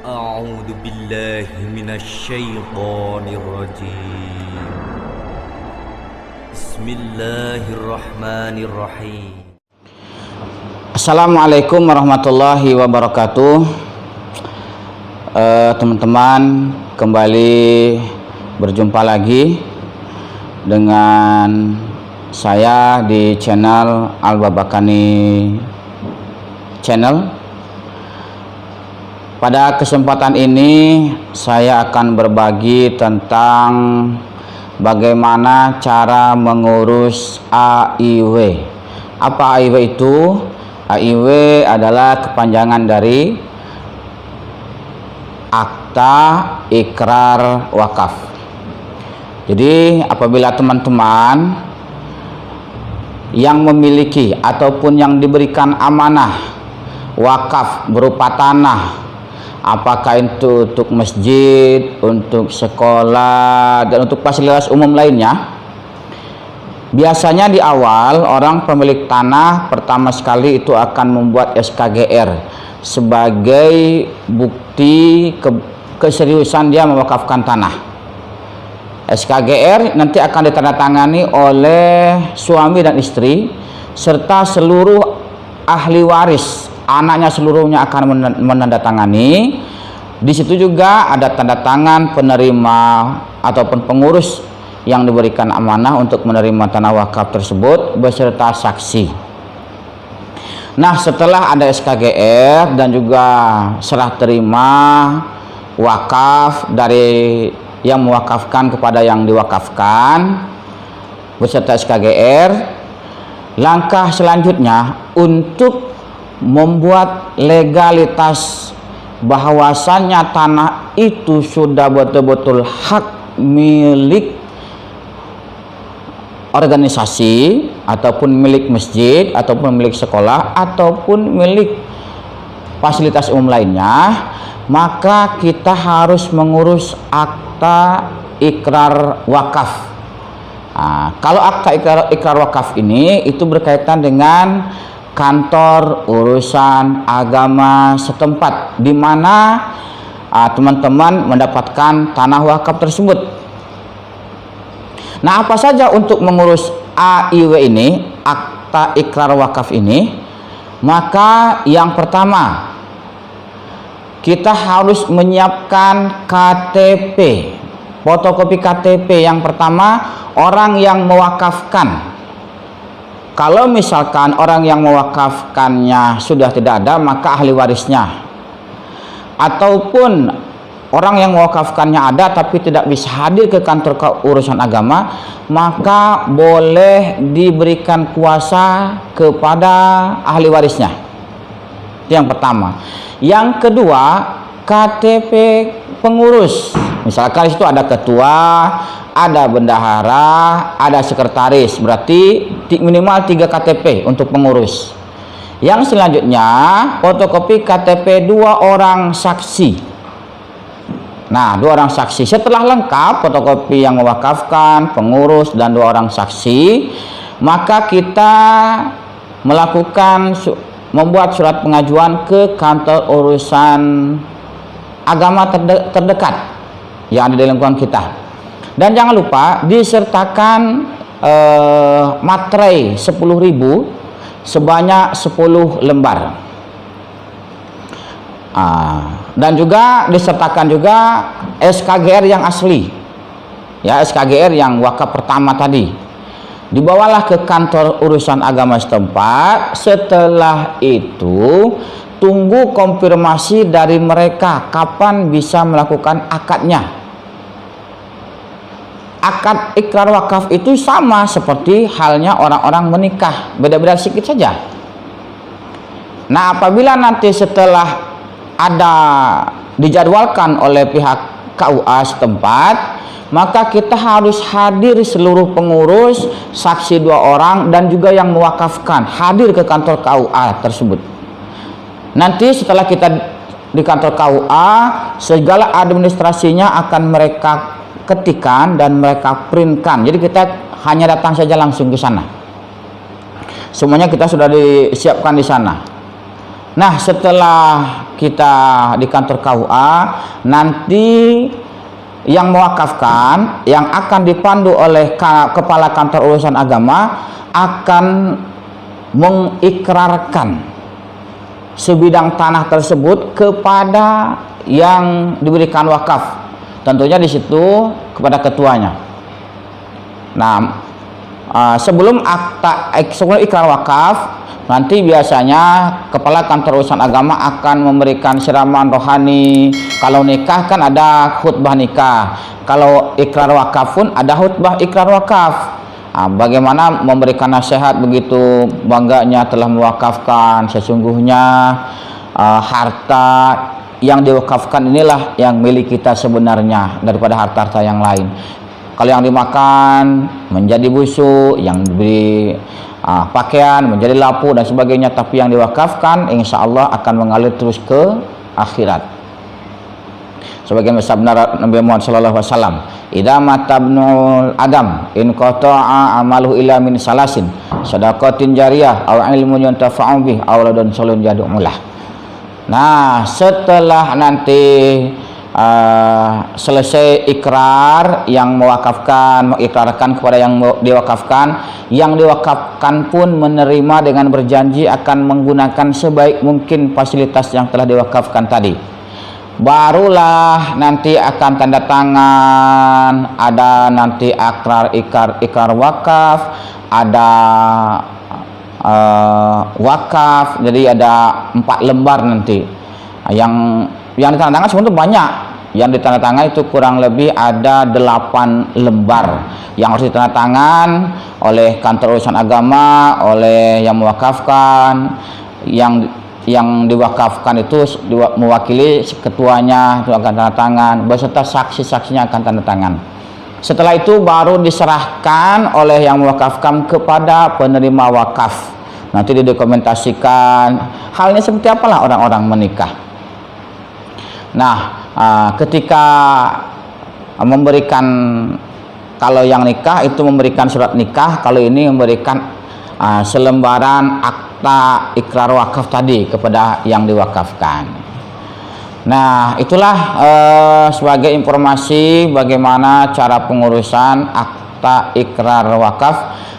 أعوذ بالله من الشيطان الرجيم بسم الله الرحمن الرحيم. Assalamualaikum warahmatullahi wabarakatuh. Teman-teman, kembali berjumpa lagi dengan saya di channel Al-Babakani Channel. Pada kesempatan ini saya akan berbagi tentang bagaimana cara mengurus AIW. Apa AIW itu? AIW adalah kepanjangan dari Akta Ikrar Wakaf. Jadi apabila teman-teman yang memiliki ataupun yang diberikan amanah wakaf berupa tanah, apakah itu untuk masjid, untuk sekolah, dan untuk fasilitas umum lainnya, biasanya di awal orang pemilik tanah pertama sekali itu akan membuat SKGR sebagai bukti keseriusan dia mewakafkan tanah. SKGR nanti akan ditandatangani oleh suami dan istri serta seluruh ahli waris. Anaknya seluruhnya akan menandatangani. Di situ juga ada tanda tangan penerima ataupun pengurus yang diberikan amanah untuk menerima tanah wakaf tersebut beserta saksi. Nah, setelah ada SKGR dan juga serah terima wakaf dari yang mewakafkan kepada yang diwakafkan beserta SKGR, langkah selanjutnya untuk membuat legalitas bahwasannya tanah itu sudah betul-betul hak milik organisasi ataupun milik masjid ataupun milik sekolah ataupun milik fasilitas umum lainnya, maka kita harus mengurus akta ikrar wakaf. Nah, kalau akta ikrar wakaf ini itu berkaitan dengan kantor urusan agama setempat di mana teman-teman mendapatkan tanah wakaf tersebut. Nah, apa saja untuk mengurus AIW ini, akta ikrar wakaf ini? Maka yang pertama, kita harus menyiapkan KTP, fotokopi KTP. Yang pertama, orang yang mewakafkan. Kalau misalkan orang yang mewakafkannya sudah tidak ada, maka ahli warisnya. Ataupun orang yang mewakafkannya ada tapi tidak bisa hadir ke kantor urusan agama, maka boleh diberikan kuasa kepada ahli warisnya. Itu yang pertama. Yang kedua, KTP pengurus. Misalkan di situ ada ketua, ada bendahara, ada sekretaris, berarti minimal 3 KTP untuk pengurus. Yang selanjutnya, fotokopi KTP 2 orang saksi. Nah, 2 orang saksi. Setelah lengkap fotokopi yang mewakafkan, pengurus, dan 2 orang saksi, maka kita membuat surat pengajuan ke kantor urusan agama terdekat yang ada di lingkungan kita. Dan jangan lupa disertakan materai 10.000 sebanyak 10 lembar. Dan juga disertakan juga SKGR yang asli. Ya, SKGR yang wakaf pertama tadi. Dibawalah ke kantor urusan agama setempat. Setelah itu tunggu konfirmasi dari mereka kapan bisa melakukan akadnya. Akad ikrar wakaf itu sama seperti halnya orang-orang menikah, beda-beda sedikit saja. Nah, apabila nanti setelah ada dijadwalkan oleh pihak KUA setempat, maka kita harus hadir seluruh pengurus, saksi 2 orang, dan juga yang mewakafkan hadir ke kantor KUA tersebut. Nanti setelah kita di kantor KUA, segala administrasinya akan mereka ketikan dan mereka printkan. Jadi kita hanya datang saja langsung ke sana. Semuanya kita sudah disiapkan di sana. Nah, setelah kita di kantor KUA, nanti yang mewakafkan yang akan dipandu oleh kepala kantor urusan agama akan mengikrarkan sebidang tanah tersebut kepada yang diberikan wakaf. Tentunya di situ kepada ketuanya. Nah, sebelum ikrar wakaf, nanti biasanya kepala kantor urusan agama akan memberikan siraman rohani. Kalau nikah kan ada khutbah nikah. Kalau ikrar wakaf pun ada khutbah ikrar wakaf. Bagaimana memberikan nasihat begitu bangganya telah mewakafkan, sesungguhnya harta yang diwakafkan inilah yang milik kita sebenarnya daripada harta-harta yang lain. Kalau yang dimakan menjadi busuk, yang diberi pakaian menjadi lapu dan sebagainya, tapi yang diwakafkan insya Allah akan mengalir terus ke akhirat. Sebagian bersabda Nabi Muhammad SAW, idza mata ibnul adam in qata'a amaluhu illa min salasin sadaqatin jariyah aw ilmun yuntafa'u bih aw ladun salun yad'ulah. Nah, setelah nanti selesai ikrar, yang mewakafkan mengikrarkan kepada yang diwakafkan pun menerima dengan berjanji akan menggunakan sebaik mungkin fasilitas yang telah diwakafkan tadi. Barulah nanti akan tanda tangan, ada nanti ikrar wakaf, ada wakaf, jadi ada 4 lembar nanti. Yang ditandatangan sebenarnya banyak. Yang ditandatangan itu kurang lebih ada 8 lembar yang harus ditandatangan oleh kantor urusan agama, oleh yang mewakafkan, yang diwakafkan itu mewakili ketuanya itu akan tanda tangan, beserta saksi-saksinya akan tanda tangan. Setelah itu baru diserahkan oleh yang mewakafkan kepada penerima wakaf. Nanti didokumentasikan halnya seperti apalah orang-orang menikah. Nah, ketika memberikan, kalau yang nikah itu memberikan surat nikah, kalau ini memberikan selembaran akta ikrar wakaf tadi kepada yang diwakafkan. Nah, itulah sebagai informasi bagaimana cara pengurusan akta ikrar wakaf,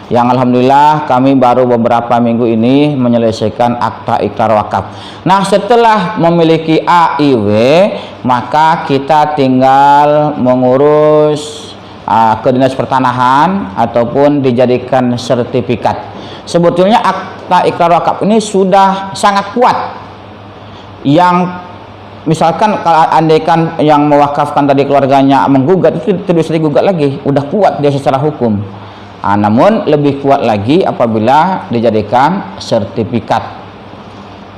yang alhamdulillah kami baru beberapa minggu ini menyelesaikan akta ikrar wakaf. Nah, setelah memiliki AIW, maka kita tinggal mengurus ke Dinas Pertanahan ataupun dijadikan sertifikat. Sebetulnya akta ikrar wakaf ini sudah sangat kuat. Yang misalkan kalau andaikan yang mewakafkan tadi keluarganya menggugat, itu tidak bisa digugat lagi, udah kuat dia secara hukum. Namun lebih kuat lagi apabila dijadikan sertifikat.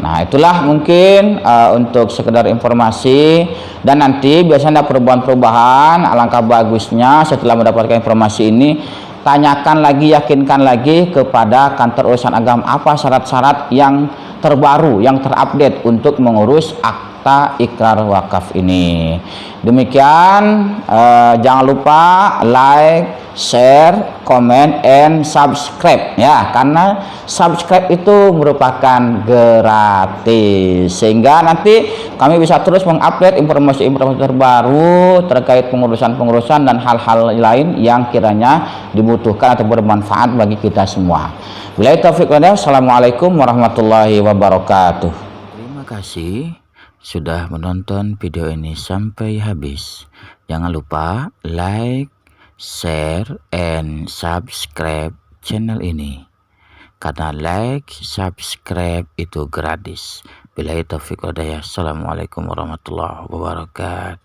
Nah, itulah mungkin untuk sekedar informasi, dan nanti biasanya ada perubahan-perubahan. Alangkah bagusnya setelah mendapatkan informasi ini, tanyakan lagi, yakinkan lagi kepada kantor urusan agama apa syarat-syarat yang terbaru, yang terupdate untuk mengurus akta ikrar wakaf ini. Demikian, jangan lupa like, share, comment, and subscribe ya, karena subscribe itu merupakan gratis, sehingga nanti kami bisa terus mengupdate informasi-informasi terbaru terkait pengurusan dan hal-hal lain yang kiranya dibutuhkan atau bermanfaat bagi kita semua. Billahi taufiq wal hidayah. Assalamualaikum warahmatullahi wabarakatuh. Terima kasih sudah menonton video ini sampai habis. Jangan lupa like, share, and subscribe channel ini, karena like, subscribe itu gratis. Billahi taufiq wal hidayah. Assalamualaikum warahmatullahi wabarakatuh.